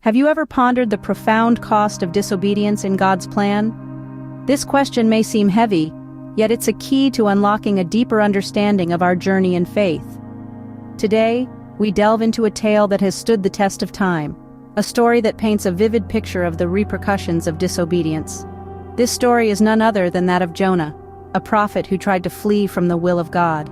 Have you ever pondered the profound cost of disobedience in God's plan? This question may seem heavy, yet it's a key to unlocking a deeper understanding of our journey in faith. Today, we delve into a tale that has stood the test of time, a story that paints a vivid picture of the repercussions of disobedience. This story is none other than that of Jonah, a prophet who tried to flee from the will of God.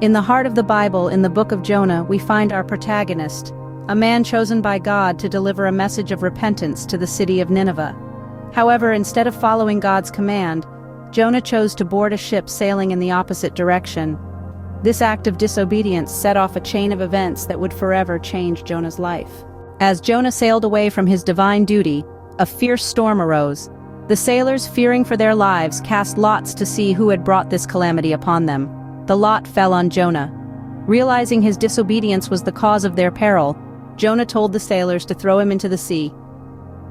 In the heart of the Bible, in the book of Jonah, we find our protagonist, a man chosen by God to deliver a message of repentance to the city of Nineveh. However, instead of following God's command, Jonah chose to board a ship sailing in the opposite direction. This act of disobedience set off a chain of events that would forever change Jonah's life. As Jonah sailed away from his divine duty, a fierce storm arose. The sailors, fearing for their lives, cast lots to see who had brought this calamity upon them. The lot fell on Jonah. Realizing his disobedience was the cause of their peril, Jonah told the sailors to throw him into the sea.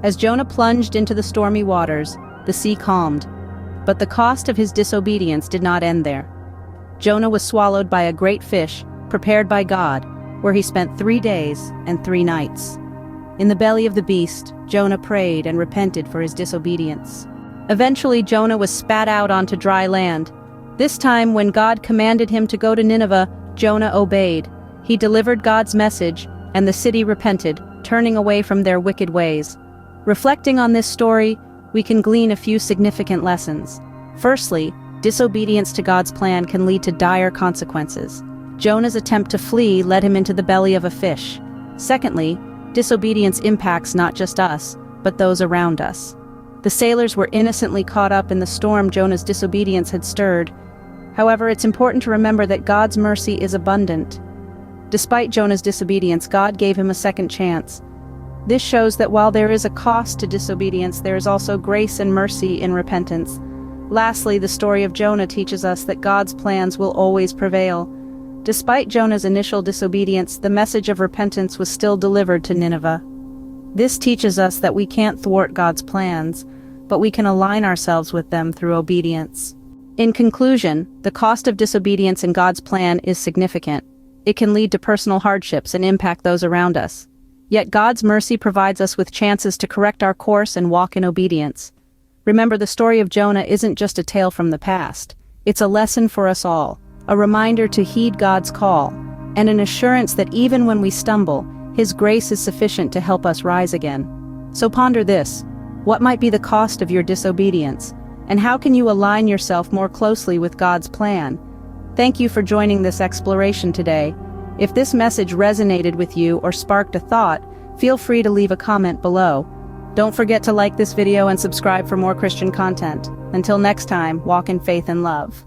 As Jonah plunged into the stormy waters, the sea calmed. But the cost of his disobedience did not end there. Jonah was swallowed by a great fish, prepared by God, where he spent 3 days and 3 nights. In the belly of the beast, Jonah prayed and repented for his disobedience. Eventually, Jonah was spat out onto dry land. This time, when God commanded him to go to Nineveh, Jonah obeyed. He delivered God's message, and the city repented, turning away from their wicked ways. Reflecting on this story, we can glean a few significant lessons. Firstly, disobedience to God's plan can lead to dire consequences. Jonah's attempt to flee led him into the belly of a fish. Secondly, disobedience impacts not just us, but those around us. The sailors were innocently caught up in the storm Jonah's disobedience had stirred. However, it's important to remember that God's mercy is abundant. Despite Jonah's disobedience, God gave him a second chance. This shows that while there is a cost to disobedience, there is also grace and mercy in repentance. Lastly, the story of Jonah teaches us that God's plans will always prevail. Despite Jonah's initial disobedience, the message of repentance was still delivered to Nineveh. This teaches us that we can't thwart God's plans, but we can align ourselves with them through obedience. In conclusion, the cost of disobedience in God's plan is significant. It can lead to personal hardships and impact those around us. Yet God's mercy provides us with chances to correct our course and walk in obedience. Remember, the story of Jonah isn't just a tale from the past. It's a lesson for us all, a reminder to heed God's call, and an assurance that even when we stumble, His grace is sufficient to help us rise again. So ponder this: what might be the cost of your disobedience, and how can you align yourself more closely with God's plan? Thank you for joining this exploration today. If this message resonated with you or sparked a thought, feel free to leave a comment below. Don't forget to like this video and subscribe for more Christian content. Until next time, walk in faith and love.